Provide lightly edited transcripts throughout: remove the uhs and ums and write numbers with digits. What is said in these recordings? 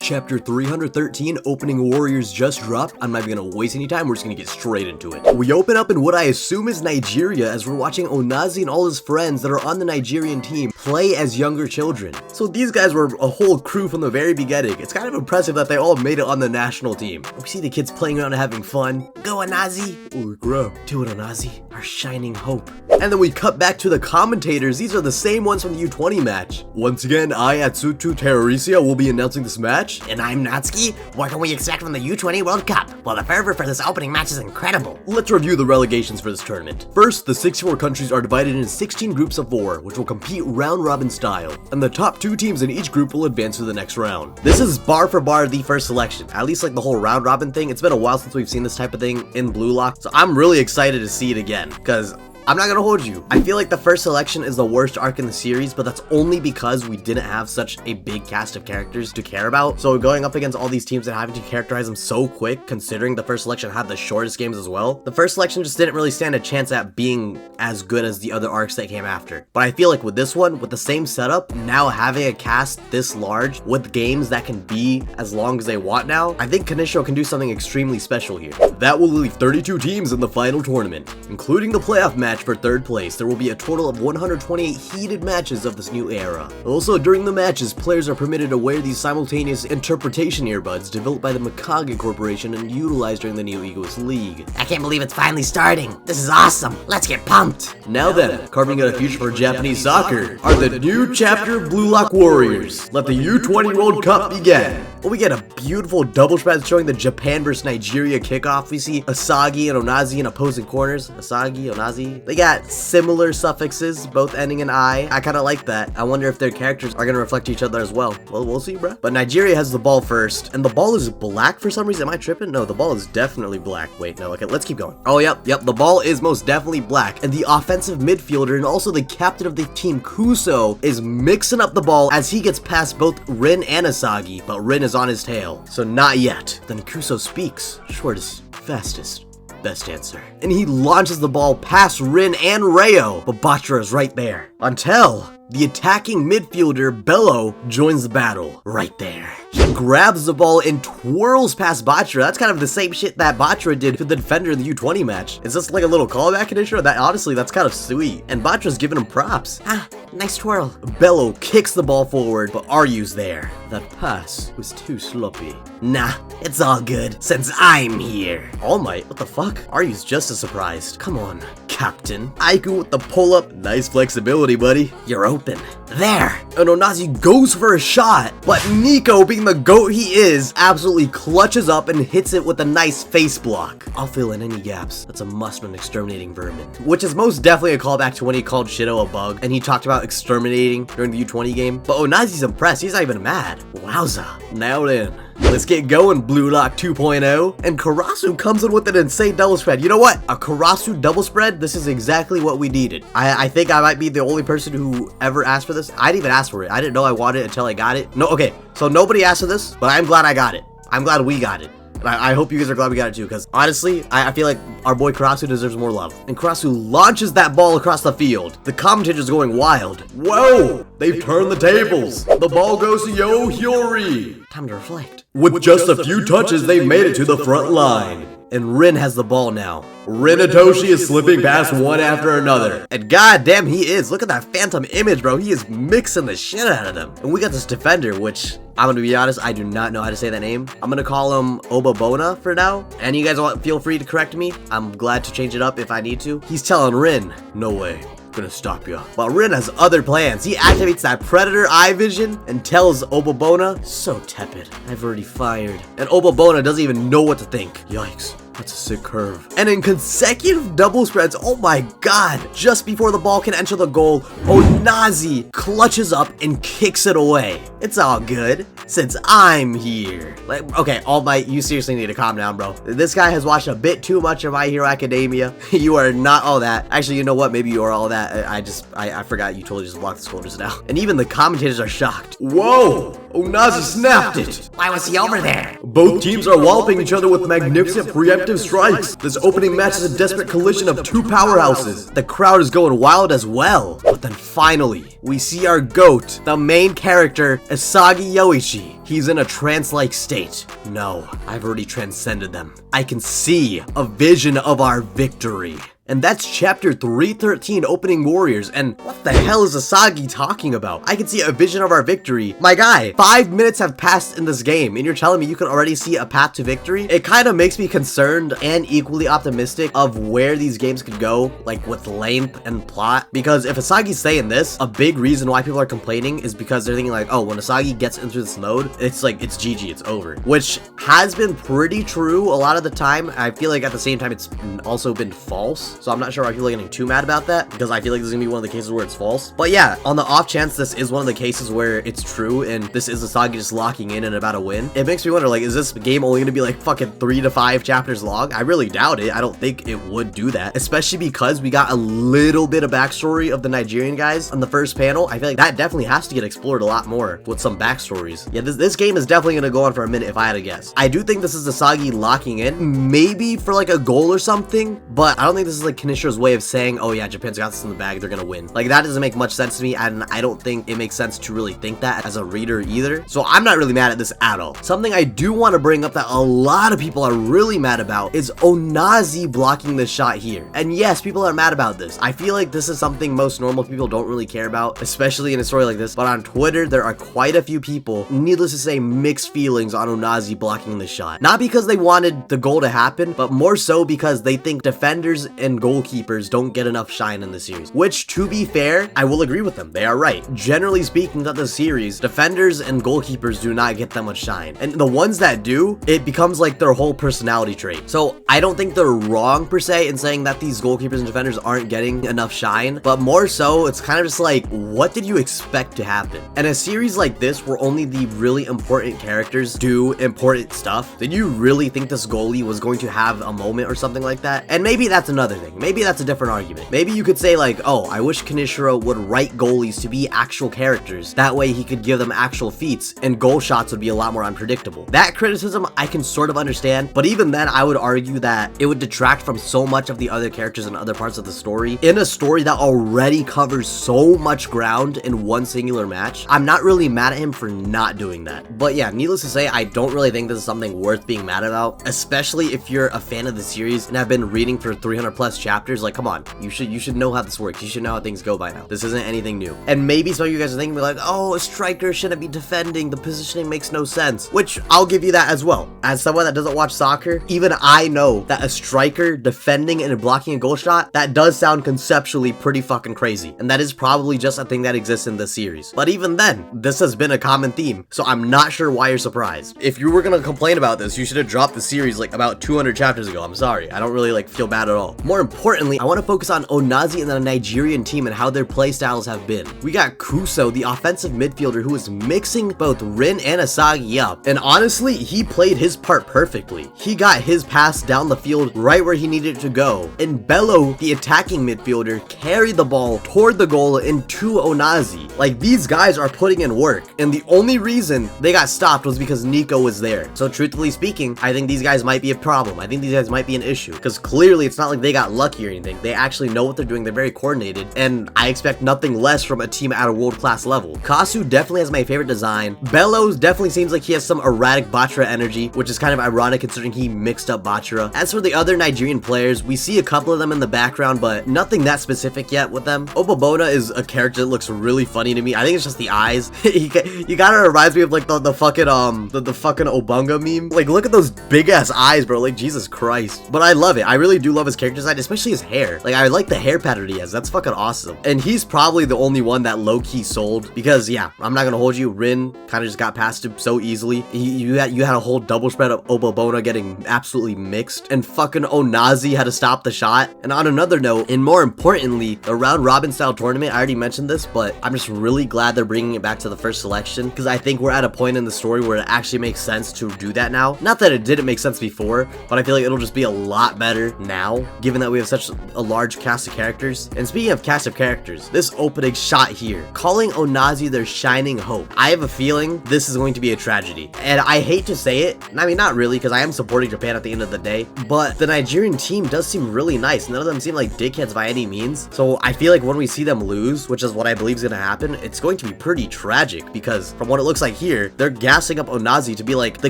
Chapter 313, Opening Warriors just dropped. I'm not even gonna waste any time, we're just gonna get straight into it. We open up in what I assume is Nigeria as we're watching Onazi and all his friends that are on the Nigerian team play as younger children. So these guys were a whole crew from the very beginning. It's kind of impressive that they all made it on the national team. We see the kids playing around and having fun. Go Onazi! Oh crap. Do it Onazi, our shining hope. And then we cut back to the commentators. These are the same ones from the U20 match. Once again, I, Atsutu Terrorisia, will be announcing this match. And I'm Natsuki. What can we expect from the U20 World Cup? Well, the fervor for this opening match is incredible. Let's review the relegations for this tournament. First, the 64 countries are divided into 16 groups of 4, which will compete round-robin style. And the top 2 teams in each group will advance to the next round. This is bar for bar the first selection. At least like the whole round-robin thing. It's been a while since we've seen this type of thing in Blue Lock. So I'm really excited to see it again, because I'm not gonna hold you. I feel like the first selection is the worst arc in the series, but that's only because we didn't have such a big cast of characters to care about. So going up against all these teams and having to characterize them so quick, considering the first selection had the shortest games as well, the first selection just didn't really stand a chance at being as good as the other arcs that came after. But I feel like with this one, with the same setup, now having a cast this large with games that can be as long as they want now, I think Kanisho can do something extremely special here. That will leave 32 teams in the final tournament, including the playoff match for 3rd place. There will be a total of 128 heated matches of this new era. Also, during the matches, players are permitted to wear these simultaneous interpretation earbuds developed by the Mikage Corporation and utilized during the Neo Egoist League. I can't believe it's finally starting. This is awesome. Let's get pumped. Now then, carving out a future for Japanese soccer are the new chapter of Blue Lock Warriors. Let the U20 World Cup begin. Well, we get a beautiful double spread showing the Japan vs Nigeria kickoff. We see Isagi and Onazi in opposing corners. Isagi, Onazi. They got similar suffixes, both ending in I. I kind of like that. I wonder if their characters are going to reflect each other as well. Well, we'll see, bro. But Nigeria has the ball first, and the ball is black for some reason. Am I tripping? No, the ball is definitely black. Wait, no, okay, let's keep going. Oh, yep, the ball is most definitely black, and the offensive midfielder and also the captain of the team, Kuso, is mixing up the ball as he gets past both Rin and Isagi, but Rin is on his tail, so not yet. Then Kuso speaks. Shortest, fastest, best answer. And he launches the ball past Rin and Reo, but Bachira is right there. Until the attacking midfielder, Bello, joins the battle. Right there. He grabs the ball and twirls past Bachira. That's kind of the same shit that Bachira did to the defender in the U20 match. Is this like a little callback conditioner? That honestly, that's kind of sweet. And Bachira's giving him props. Ah, nice twirl. Bello kicks the ball forward, but Aryu's there. That pass was too sloppy. Nah, it's all good, since I'm here. All Might? What the fuck? Aryu's just as surprised. Come on, Captain. Aiku with the pull-up. Nice flexibility, buddy. You're open. There! And Onazi goes for a shot, but Nico, being the GOAT he is, absolutely clutches up and hits it with a nice face block. I'll fill in any gaps. That's a must when exterminating vermin. Which is most definitely a callback to when he called Shido a bug, and he talked about exterminating during the U20 game. But Onazi's impressed. He's not even mad. Wowza. Now then, let's get going, Blue Lock 2.0. And Karasu comes in with an insane double spread. You know what? A Karasu double spread? This is exactly what we needed. I think I might be the only person who ever asked for this. I didn't even ask for it. I didn't know I wanted it until I got it. No, okay. So nobody asked for this, but I'm glad I got it. I'm glad we got it. And I hope you guys are glad we got it too, because honestly, I feel like our boy Karasu deserves more love. And Karasu launches that ball across the field. The commentators going wild. Whoa! They've turned the tables. The ball goes to Yo Hyori. Time to reflect. With just a few touches, they've made it to the front line. And Rin has the ball now. Rinatoshi is slipping past one after another. And goddamn he is. Look at that phantom image, bro. He is mixing the shit out of them. And we got this defender, which, I'm gonna be honest, I do not know how to say that name. I'm gonna call him Obabona for now. And you guys feel free to correct me. I'm glad to change it up if I need to. He's telling Rin, no way. Gonna stop you. But Rin has other plans. He activates that predator eye vision and tells Obabona, so tepid, I've already fired. And Obabona doesn't even know what to think. Yikes. That's a sick curve. And in consecutive double spreads, oh my god, just before the ball can enter the goal, Onazi clutches up and kicks it away. It's all good, since I'm here. Like, okay, All Might, you seriously need to calm down, bro. This guy has watched a bit too much of My Hero Academia. You are not all that. Actually, you know what? Maybe you are all that. I forgot you totally just blocked the shoulders now. And even the commentators are shocked. Whoa! Onazi snapped it. Why was he over there? Both teams are walloping each other with magnificent preemptive strikes. This opening match is a desperate collision of two powerhouses. The crowd is going wild as well. But then finally, we see our GOAT, the main character, Isagi Yoichi. he's in a trance-like state. No, I've already transcended them. I can see a vision of our victory. And that's chapter 313, Opening Warriors. And what the hell is ISAGI talking about? I can see a vision of our victory. My guy, 5 minutes have passed in this game, and you're telling me you can already see a path to victory? It kind of makes me concerned and equally optimistic of where these games could go, like with length and plot. Because if ISAGI's saying this, a big reason why people are complaining is because they're thinking like, oh, when ISAGI gets into this mode, it's like, it's GG, it's over. Which has been pretty true a lot of the time. I feel like at the same time, it's also been false. So I'm not sure why people are getting too mad about that, because I feel like this is gonna be one of the cases where it's false. But yeah, on the off chance this is one of the cases where it's true and this is ISAGI just locking in and about to win, it makes me wonder, like, is this game only gonna be like fucking 3 to 5 chapters long? I really doubt it. I don't think it would do that, especially because we got a little bit of backstory of the Nigerian guys on the first panel. I feel like that definitely has to get explored a lot more with some backstories. Yeah, this game is definitely gonna go on for a minute if I had to guess. I do think this is ISAGI locking in, maybe for like a goal or something, but I don't think this is like Kanishira's way of saying, oh yeah, Japan's got this in the bag, they're gonna win. Like, that doesn't make much sense to me, and I don't think it makes sense to really think that as a reader either. So I'm not really mad at this at all. Something I do want to bring up that a lot of people are really mad about is Onazi blocking the shot here. And yes, people are mad about this. I feel like this is something most normal people don't really care about, especially in a story like this. But on Twitter, there are quite a few people, needless to say, mixed feelings on Onazi blocking the shot. Not because they wanted the goal to happen, but more so because they think defenders and goalkeepers don't get enough shine in the series. Which, to be fair, I will agree with them. They are right. Generally speaking, throughout the series, defenders and goalkeepers do not get that much shine. And the ones that do, it becomes like their whole personality trait. So I don't think they're wrong per se in saying that these goalkeepers and defenders aren't getting enough shine, but more so, it's kind of just like, what did you expect to happen? In a series like this, where only the really important characters do important stuff, did you really think this goalie was going to have a moment or something like that? And maybe that's another thing. Maybe that's a different argument. Maybe you could say like, oh, I wish Kanishiro would write goalies to be actual characters. That way he could give them actual feats and goal shots would be a lot more unpredictable. That criticism I can sort of understand, but even then I would argue that it would detract from so much of the other characters and other parts of the story in a story that already covers so much ground in one singular match. I'm not really mad at him for not doing that. But yeah, needless to say, I don't really think this is something worth being mad about, especially if you're a fan of the series and have been reading for 300 plus chapters. Like, come on, you should know how this works. You should know how things go by now. This isn't anything new. And maybe some of you guys are thinking like, oh, a striker shouldn't be defending, the positioning makes no sense, which I'll give you that as well. As someone that doesn't watch soccer, even I know that a striker defending and blocking a goal shot, that does sound conceptually pretty fucking crazy, and that is probably just a thing that exists in this series. But even then, this has been a common theme, so I'm not sure why you're surprised. If you were gonna complain about this, you should have dropped the series like about 200 chapters ago. I'm sorry, I don't really like feel bad at all. More importantly, I want to focus on Onazi and the Nigerian team and how their play styles have been. We got Kuso, the offensive midfielder, who is mixing both Rin and ISAGI up, and honestly, he played his part perfectly. He got his pass down the field right where he needed it to go, and Bello, the attacking midfielder, carried the ball toward the goal into Onazi. Like, these guys are putting in work, and the only reason they got stopped was because Nico was there. So truthfully speaking, I think these guys might be a problem. I think these guys might be an issue, because clearly it's not like they got lucky or anything. They actually know what they're doing. They're very coordinated, and I expect nothing less from a team at a world-class level. Kasu definitely has my favorite design. Bellows definitely seems like he has some erratic Bachira energy, which is kind of ironic considering he mixed up Bachira. As for the other Nigerian players, we see a couple of them in the background, but nothing that specific yet with them. Obabona is a character that looks really funny to me. I think it's just the eyes. He kind of reminds me of like the fucking Obunga meme. Like, look at those big ass eyes, bro. Like, Jesus Christ. But I love it. I really do love his character design, especially his hair. Like, I like the hair pattern he has. That's fucking awesome. And he's probably the only one that low-key sold, because yeah, I'm not gonna hold you, Rin kind of just got past him so easily. You had a whole double spread of Obabona getting absolutely mixed, and fucking Onazi had to stop the shot. And on another note, and more importantly, the round robin style tournament, I already mentioned this, but I'm just really glad they're bringing it back to the first selection, because I think we're at a point in the story where it actually makes sense to do that now. Not that it didn't make sense before, but I feel like it'll just be a lot better now, given that we have such a large cast of characters. And speaking of cast of characters, this opening shot here, calling Onazi their shining hope. I have a feeling this is going to be a tragedy. And I hate to say it, I mean, not really, because I am supporting Japan at the end of the day, but the Nigerian team does seem really nice. None of them seem like dickheads by any means. So I feel like when we see them lose, which is what I believe is going to happen, it's going to be pretty tragic, because from what it looks like here, here, they're gassing up Onazi to be like the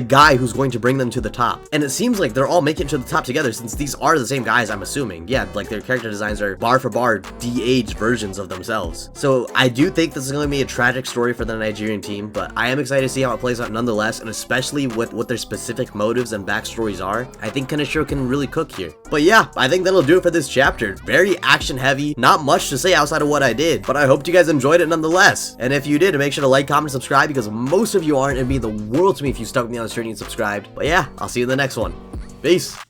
guy who's going to bring them to the top. And it seems like they're all making it to the top together, since these are the same guys, I'm assuming. Yeah, like their character designs are bar for bar de-aged versions of themselves. So I do think this is going to be a tragic story for the Nigerian team, but I am excited to see how it plays out nonetheless, and especially with what their specific motives and backstories are. I think Kaneshiro can really cook here. But yeah, I think that'll do it for this chapter. Very action heavy, not much to say outside of what I did, but I hope you guys enjoyed it nonetheless. And if you did, make sure to like, comment, and subscribe, because most of you aren't. It'd mean the world to me if you stuck with me on this journey and subscribed. But yeah, I'll see you in the next one. Peace.